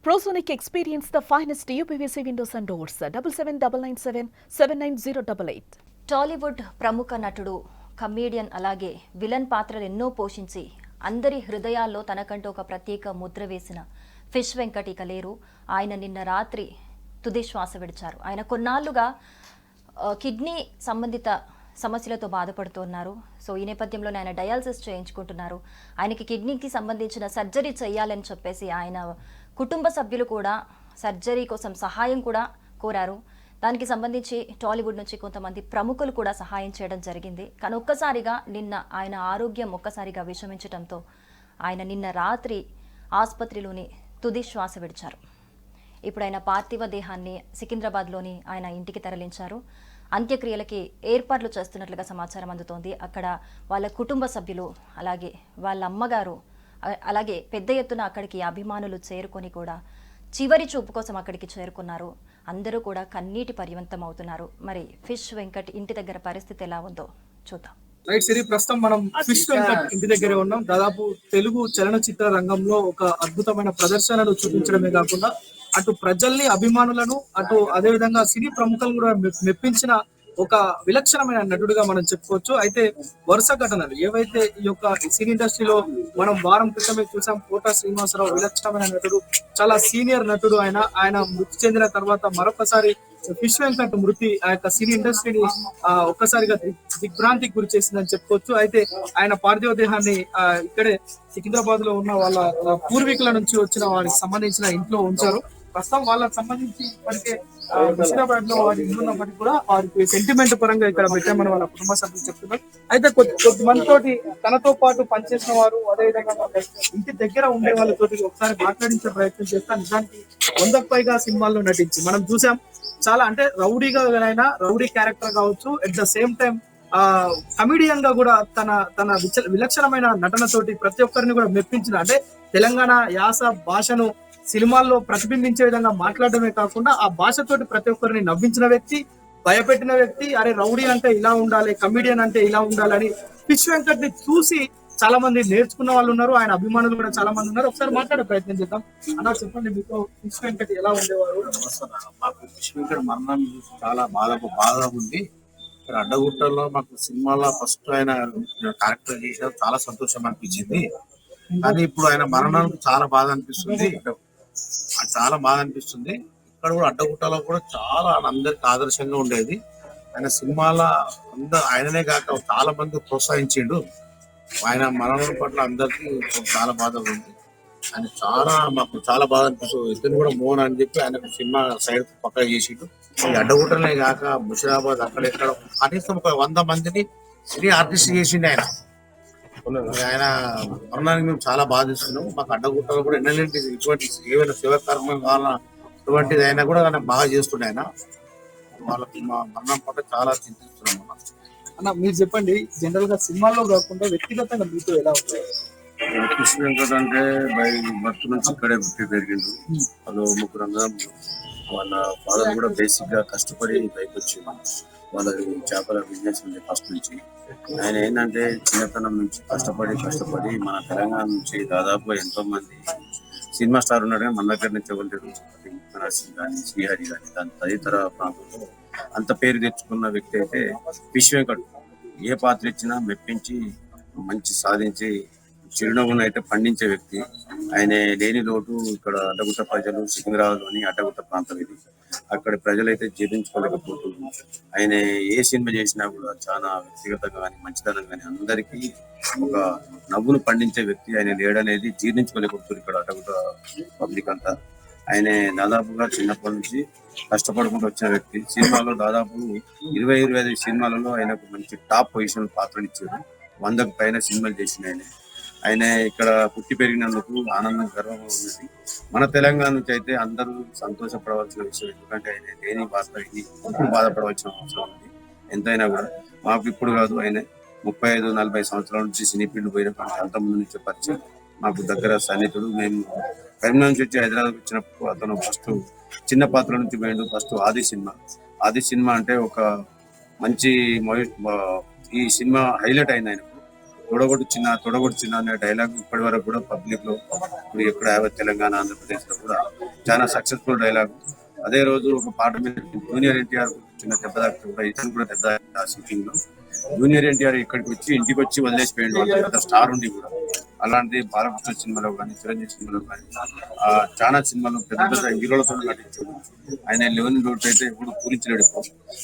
Prosonic experience the finest UPVC windows and doors. 7799779088. Tollywood ప్రముఖ నటుడు comedian అలాగే విలన్ పాత్రలు ఎన్నో పోషించి అందరి హృదయాల్లో తనకంటూ ఒక ప్రత్యేక ముద్ర వేసిన ఫిష్ వెంకట్ ఇక లేరు. ఆయన నిన్న రాత్రి తుది శ్వాస విడిచారు. ఆయన కొన్నాళ్లుగా కిడ్నీ సంబంధిత సమస్యలతో బాధపడుతున్నారు. సో ఈ నేపథ్యంలో ఆయన డయాలసిస్ చేయించుకుంటున్నారు. ఆయనకి కిడ్నీకి సంబంధించిన సర్జరీ చేయాలని చెప్పేసి ఆయన కుటుంబ సభ్యులు కూడా సర్జరీ కోసం సహాయం కూడా కోరారు. దానికి సంబంధించి టాలీవుడ్ నుంచి కొంతమంది ప్రముఖులు కూడా సహాయం చేయడం జరిగింది. కానీ ఒక్కసారిగా నిన్న ఆయన ఆరోగ్యం ఒక్కసారిగా విషమించడంతో ఆయన నిన్న రాత్రి ఆసుపత్రిలోని తుది శ్వాస విడిచారు. ఇప్పుడు ఆయన పార్థివ దేహాన్ని సికింద్రాబాద్లోని ఆయన ఇంటికి తరలించారు. అంత్యక్రియలకి ఏర్పాట్లు చేస్తున్నట్లుగా సమాచారం అందుతోంది. అక్కడ వాళ్ళ కుటుంబ సభ్యులు అలాగే వాళ్ళ అమ్మగారు అలాగే పెద్ద ఎత్తున అక్కడికి అభిమానులు చేరుకొని కూడా చివరి చూపు కోసం అక్కడికి చేరుకున్నారు. అందరూ కూడా కన్నీటి పర్యంతం అవుతున్నారు. మరి ఫిష్ వెంకట్ ఇంటి దగ్గర పరిస్థితి ఎలా ఉందో చూద్దాం. రైట్ సిరి, ప్రస్తుతం మనం ఫిష్ వెంకట్ ఇంటి దగ్గరే ఉన్నాం. దాదాపు తెలుగు చలనచిత్ర రంగంలో ఒక అద్భుతమైన ప్రదర్శనలు చూపించడమే కాకుండా అటు ప్రజల్ని అభిమానులను అటు అదే విధంగా సినీ ప్రముఖులను కూడా మెప్పించిన ఒక విలక్షణమైన నటుడిగా మనం చెప్పుకోవచ్చు. అయితే వరుస ఘటనలు ఏవైతే ఈ యొక్క సినీ ఇండస్ట్రీలో మనం వారం క్రితమే చూసాం. కోట శ్రీనివాసరావు విలక్షణమైన నటుడు, చాలా సీనియర్ నటుడు. ఆయన మృతి చెందిన తర్వాత మరొకసారి ఫిష్ వెంకట్ మృతి ఆ యొక్క సినీ ఇండస్ట్రీని ఒక్కసారిగా దిగ్భ్రాంతికి గురి చేసిందని చెప్పుకోవచ్చు. అయితే ఆయన పార్థివ దేహాన్ని ఇక్కడే సికింద్రాబాద్ లో ఉన్న వాళ్ళ పూర్వీకుల నుంచి వచ్చిన వారికి సంబంధించిన ఇంట్లో ఉంచారు. ప్రస్తుతం వాళ్ళకి సంబంధించి ఇప్పటికే హుస్నాబాద్ లో వారి ఇల్లు ఉన్నప్పటికీ కూడా వారికి సెంటిమెంట్ పరంగా ఇక్కడ పెట్టామని వాళ్ళ కుటుంబ సభ్యులు చెప్తున్నారు. అయితే కొద్దిమంది తోటి తనతో పాటు పనిచేసిన వారు అదేవిధంగా ఇంటి దగ్గర ఉండే వాళ్ళతోటి ఒకసారి మాట్లాడించే ప్రయత్నం చేస్తా. నిజానికి 100కు పైగా సినిమాల్లో నటించి మనం చూసాం. చాలా అంటే రౌడీగా అయినా రౌడీ క్యారెక్టర్ కావచ్చు, at the same time comedian గా కూడా తన విలక్షణమైన నటనతోటి ప్రతి ఒక్కరిని కూడా మెప్పించిన, అంటే తెలంగాణ యాస భాషను సినిమాల్లో ప్రతిబింబించే విధంగా మాట్లాడడమే కాకుండా ఆ భాషతోటి ప్రతి ఒక్కరిని నవ్వించిన వ్యక్తి, భయపెట్టిన వ్యక్తి. అరే రౌడీ అంటే ఇలా ఉండాలి, కమిడియన్ అంటే ఇలా ఉండాలని ఫిష్ వెంకట్ ని చూసి చాలా మంది నేర్చుకున్న వాళ్ళు ఉన్నారు. ఆయన అభిమానులు కూడా చాలా మంది ఉన్నారు. ఒకసారి మాట్లాడే ప్రయత్నం చేద్దాం. అన్న చెప్పండి, మీకు ఫిష్ వెంకట్ ఎలా ఉండేవారు? మాకు ఫిష్ వెంకట్ మరణం చూసి చాలా బాధగా ఉంది. అడ్డగుట్టలో మాకు సినిమాలో ఫస్ట్ ఆయన క్యారెక్టర్ చేసిన చాలా సంతోషం అనిపించింది. కానీ ఇప్పుడు ఆయన మరణానికి చాలా బాధ అనిపిస్తుంది. ఇక్కడ కూడా అడ్డగుట్టలో కూడా చాలా అందరికి ఆదర్శంగా ఉండేది. ఆయన సినిమాల ఆయననే కాక చాలా మంది ప్రోత్సహించిండు. ఆయన మరణం పట్ల అందరికి చాలా బాధ ఉంది. ఆయన మాకు చాలా బాధ అనిపిస్తుంది. ఇద్దరు కూడా మోహన్ అని చెప్పి ఆయన సినిమా సైడ్ పక్క చేసిండు. ఈ అడ్డగుట్టలే కాక ముషిరాబాద్ అక్కడెక్కడ కనీసం ఒక 100 మందిని సినీ ఆర్టిస్ట్ చేసిండు ఆయన. ఆయన మరణానికి మేము చాలా బాధిస్తున్నాము. మాకు అడ్డగుట్టలు కూడా ఎన్నెంటి ఇటువంటి ఏమైనా శివకర్మం కావాలన్నా ఇటువంటిది అయినా కూడా ఆయన బాగా చేస్తుండే. ఆయన వాళ్ళకి మా మరణం పట్ల చాలా చింతిస్తున్నాము. అన్న మీరు చెప్పండి, జనరల్ గా సినిమాల్లో కాకుండా వ్యక్తిగతంగా మీతో ఎలా ఉంటుంది? ఫిష్ వెంకట్ అంటే బర్త్ నుంచి ఇక్కడే పుట్టి పెరిగిండు. వాళ్ళు ముగ్గురు అందరం. వాళ్ళ ఫాదర్ కూడా బేసిక్ గా కష్టపడి పైకి వచ్చిండు. వాళ్ళది చేపల బిజినెస్ ఉంది ఫస్ట్ నుంచి. ఆయన ఏంటంటే చిన్నతనం నుంచి కష్టపడి మన తెలంగాణ నుంచి దాదాపు ఎంతో మంది సినిమా స్టార్ ఉన్నాడు. కానీ మన దగ్గర నుంచి ఎవరు నరసింగ్ కానీ శ్రీహరి కానీ దాని తదితర ప్రాంతంలో అంత పేరు తెచ్చుకున్న వ్యక్తి అయితే ఫిష్ వెంకట్. ఏ పాత్ర ఇచ్చినా మెప్పించి మంచి సాధించి చిరునవ్వును అయితే పండించే వ్యక్తి. ఆయన లేని లోటు ఇక్కడ అడ్డగుట్ట ప్రజలు, సికింద్రాబాద్లోని అడ్డగుట్ట ప్రాంతం ఇది. అక్కడ ప్రజలైతే జీర్ణించుకోలేకపోతున్నారు. ఆయన ఏ సినిమా చేసినా కూడా చాలా వ్యక్తిగతంగా కానీ మంచితనం కానీ అందరికీ ఒక నవ్వును పండించే వ్యక్తి. ఆయన లేడనేది జీర్ణించుకోలేకపోతున్నారు ఇక్కడ అడ్డగుట్ట పబ్లిక్ అంతా. ఆయన దాదాపుగా చిన్నప్పటి నుంచి కష్టపడుకుంటూ వచ్చిన వ్యక్తి. సినిమాలో దాదాపు 20-25 సినిమాలలో ఆయనకు మంచి టాప్ పొజిషన్ పాత్రలు ఇచ్చారు. 100కు పైన సినిమాలు చేసిన ఆయన ఇక్కడ పుట్టి పెరిగినందుకు ఆనందం, గర్వంగా ఉన్నది. మన తెలంగాణ నుంచి అయితే అందరూ సంతోషపడవలసిన విషయం. ఎందుకంటే ఆయన లేని పాత్ర ఇది బాధపడవలసిన అవసరం ఉంది. ఎంతైనా కూడా మాకు ఇప్పుడు కాదు, ఆయన 35-40 సంవత్సరాల నుంచి సినీ ఫీల్డ్ పోయినప్పుడు అంతమంది నుంచి పరిచయం. మాకు దగ్గర సన్నిహితుడు. మేము కరీంనగర్ నుంచి వచ్చి హైదరాబాద్ వచ్చినప్పుడు అతను ఫస్ట్ చిన్న పాత్ర నుంచి పోయిండు. ఫస్ట్ ఆది సినిమా అంటే ఒక మంచి ఈ సినిమా హైలైట్ అయింది ఆయనకు. తొడగొట్టు చిన్న అనే డైలాగ్ ఇప్పటి వరకు కూడా పబ్లిక్ లో ఇప్పుడు ఎక్కడ తెలంగాణ, ఆంధ్రప్రదేశ్ లో కూడా చాలా సక్సెస్ఫుల్ డైలాగ్. అదే రోజు ఒక పాట మీద జూనియర్ ఎన్టీఆర్ చిన్న దెబ్బ తాకితే కూడా ఇతను కూడా దెబ్బ తాకింది ఆ షూటింగ్ లో. జూనియర్ ఎన్టీఆర్ ఇంటికి వచ్చి వదిలేసిపోయింది పెద్ద స్టార్ ఉండి కూడా. అలాంటిది బాలకృష్ణ సినిమాలో కానీ, చిరంజీవి సినిమాలో కానీ, చాలా సినిమాలో పెద్ద పెద్ద హీరోలతో నటించాడు. ఆయన లెవెన్ రోడ్ అయితే ఎప్పుడు పూరించలేడు.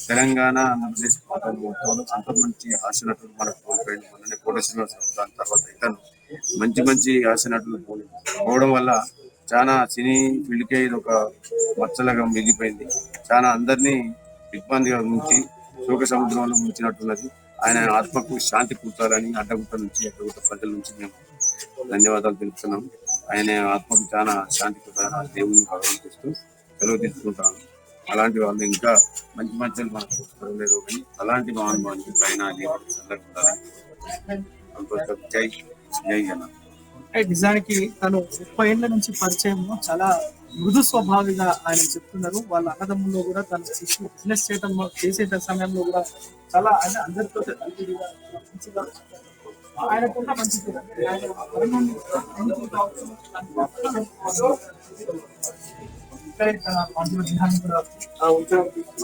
తెలంగాణ, ఆంధ్రప్రదేశ్ మొత్తంలో అంత మంచి హాస్య నటులు మనకు కోల్పోయింది. మొన్ననే కోట శ్రీనివాసరావు, దాని తర్వాత ఇతను మంచి హాస్య నటులు పోవడం వల్ల చాలా సినీ ఫీల్డ్కే ఇది ఒక మచ్చలుగా మిగిలిపోయింది. చాలా అందరినీ దిగ్బందిగా ఉంచి శోక సముద్రంలో ముంచినట్టున్నది. ఆయన ఆత్మకు శాంతి కూర్చాలని అడ్డగుట్ట ప్రజల నుంచి మేము ధన్యవాదాలు తెలుపుతున్నాం. ఆయన ఆత్మకు చాలా శాంతి కూర్చాలని దేవుని భగవంతిస్తూ సెలవు తీసుకుంటాను. అలాంటి వాళ్ళు ఇంకా మంచి మనకు లేరు కానీ అలాంటి మహానుభావానికి పైన జై జై అన్న. నిజానికి తను 30 ఏళ్ల నుంచి పరిచయం, చాలా మృదు స్వభావిగా ఆయన చెప్తున్నారు. వాళ్ళ అన్నదమ్ముల్లో కూడా తన బిజినెస్ చేసే సమయంలో కూడా చాలా అంటే అందరితో మంచిగా ఆయనకున్న మంచి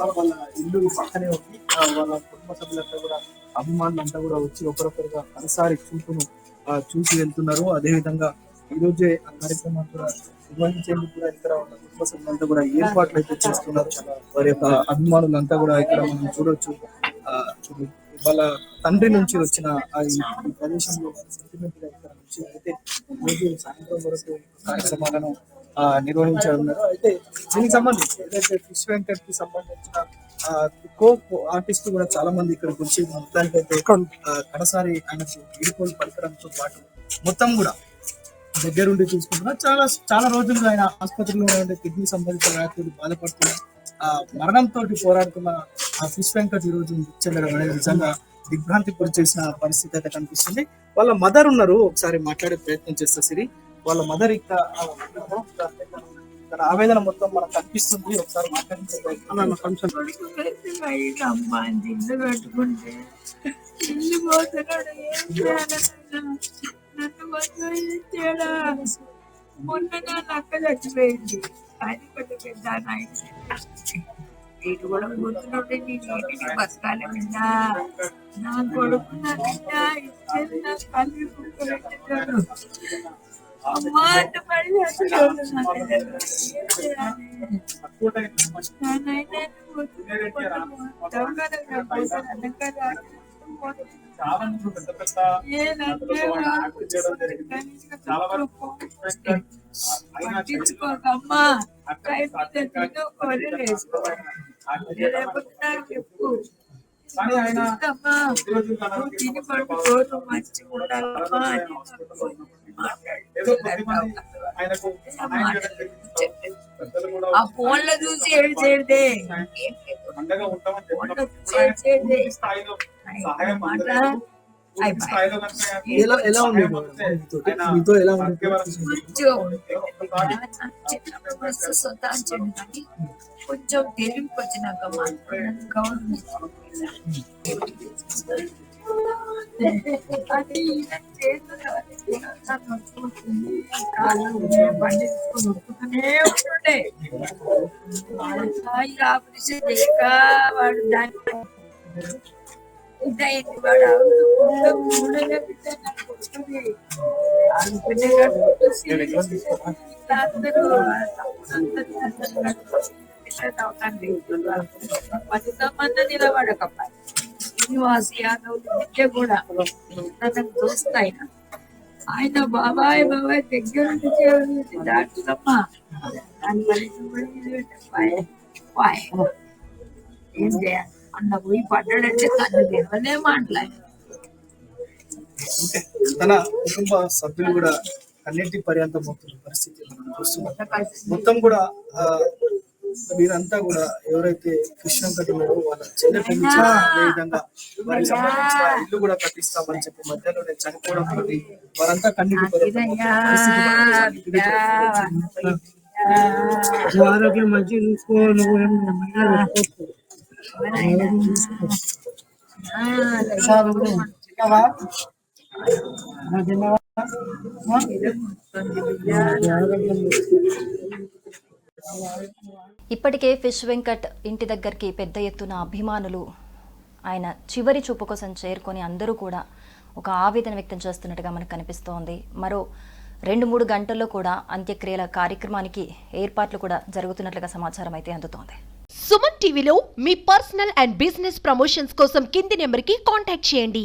వాళ్ళ ఇల్లు పక్కనే ఉంది. వాళ్ళ కుటుంబ సభ్యులంతా కూడా అభిమానులంతా కూడా వచ్చి ఒకరొకరుగా ఒకసారి చూసి వెళ్తున్నారు. అదే విధంగా ఈ రోజే ఆ కార్యక్రమం కూడా నిర్వహించేందుకు కూడా ఇక్కడ ఉన్న కుటుంబ సభ్యులంతా కూడా ఏర్పాట్లు అయితే చేస్తున్నారు. వారి యొక్క అభిమానులంతా కూడా ఇక్కడ మనం చూడొచ్చు. వాళ్ళ తండ్రి నుంచి వచ్చిన ఈ ప్రదేశంలో సెంటిమెంట్ గా ఇక్కడ నుంచి అయితే రోజు సాయంత్రం వరకు కార్యక్రమాలను నిర్వహించారు. అయితే దీనికి సంబంధించి ఏదైతే ఫిష్ వెంకట్ కి సంబంధించిన కో ఆర్టిస్ట్ కూడా చాలా మంది ఇక్కడికి వచ్చి మొత్తానికి అయితే కడసారి ఆయనకు వీడుకోలు పలకడంతో పాటు మొత్తం కూడా దగ్గరుండి చూసుకుంటున్నారు. చాలా రోజులుగా ఆయన ఆసుపత్రిలో కిడ్నీ సంబంధిత వ్యాధులు బాధపడుతున్న మరణంతో పోరాడుతున్న ఫిష్ వెంకట్ ఈ రోజు చెందడం అనేది నిజంగా దిగ్భ్రాంతి గురి చేసిన పరిస్థితి అయితే కనిపిస్తుంది. వాళ్ళ మదర్ ఉన్నారు, ఒకసారి మాట్లాడే ప్రయత్నం చేస్తా సిరి. వాళ్ళ మదర్ ఇక్కడ ఆవేదన మొత్తం మనకు కనిపిస్తుంది. ఒకసారి మాట్లాడించే ప్రయత్నం ఇల్లు కట్టుకుంటే ఇల్లు పోతున్నాడు, ఏం చేయాలన్నా నన్ను తేడా. మొన్న నా అక్క చచ్చిపోయింది, అది కొంచెం పెద్ద వీటి కూడా పోతున్నాడు. నేను ఏంటి బతకాలి బిడ్డ, నా కొడుకు నా బిడ్డ ఇచ్చేది నా కళ్ళు కుక్క పెట్టాడు. అమ్మా అంత పడి పట్టించుకోకమ్మా, చెప్పు తిని పడుకోరు మంచిగా ఉండాలమ్మా ఆ ఫోన్ లో చూసి ఏడ్చేదే కొంచెం తెలివికి వచ్చినాక ఉంటుండే వాడు దాన్ని వాడు పతితమంది నిలబడకప్ప శ్రీనివాస్ యాదవ్ విద్య కూడా తనకు దోస్తాయన ఆయన బాబాయ్ దగ్గర నుంచి దాటుదమ్మా దాని ఏం చేయాలి అన్న పోయి పడ్డాడంటే తను తెలియనే మాట్లాడి తన కుటుంబ సభ్యులు కూడా అన్నింటి పర్యంతం అవుతున్న పరిస్థితి మనం చూస్తున్నాం. మొత్తం కూడా వీరంతా కూడా ఎవరైతే ఫిష్ వెంకట్ ఉన్నారో వాళ్ళ చెల్లె పెంచా, అదే విధంగా వారికి సంబంధించిన ఇల్లు కూడా కట్టిస్తామని చెప్పి మధ్యలో చనిపోవడం తోటి వారంతా కన్నీటి ఆరోగ్యం మంచి చూసుకో ఇప్పటికే ఫిష్ వెంకట్ ఇంటి దగ్గరికి పెద్ద ఎత్తున అభిమానులు ఆయన చివరి చూపు కోసం చేరుకొని అందరూ కూడా ఒక ఆవేదన వ్యక్తం చేస్తున్నట్టుగా మనకు కనిపిస్తోంది. మరో 2-3 గంటల్లో కూడా అంత్యక్రియల కార్యక్రమానికి ఏర్పాట్లు కూడా జరుగుతున్నట్లుగా సమాచారం అయితే అందుతోంది. సుమన్ టీవీలో మీ పర్సనల్ అండ్ బిజినెస్ ప్రమోషన్స్ కోసం కింది నెంబర్కి కాంటాక్ట్ చేయండి.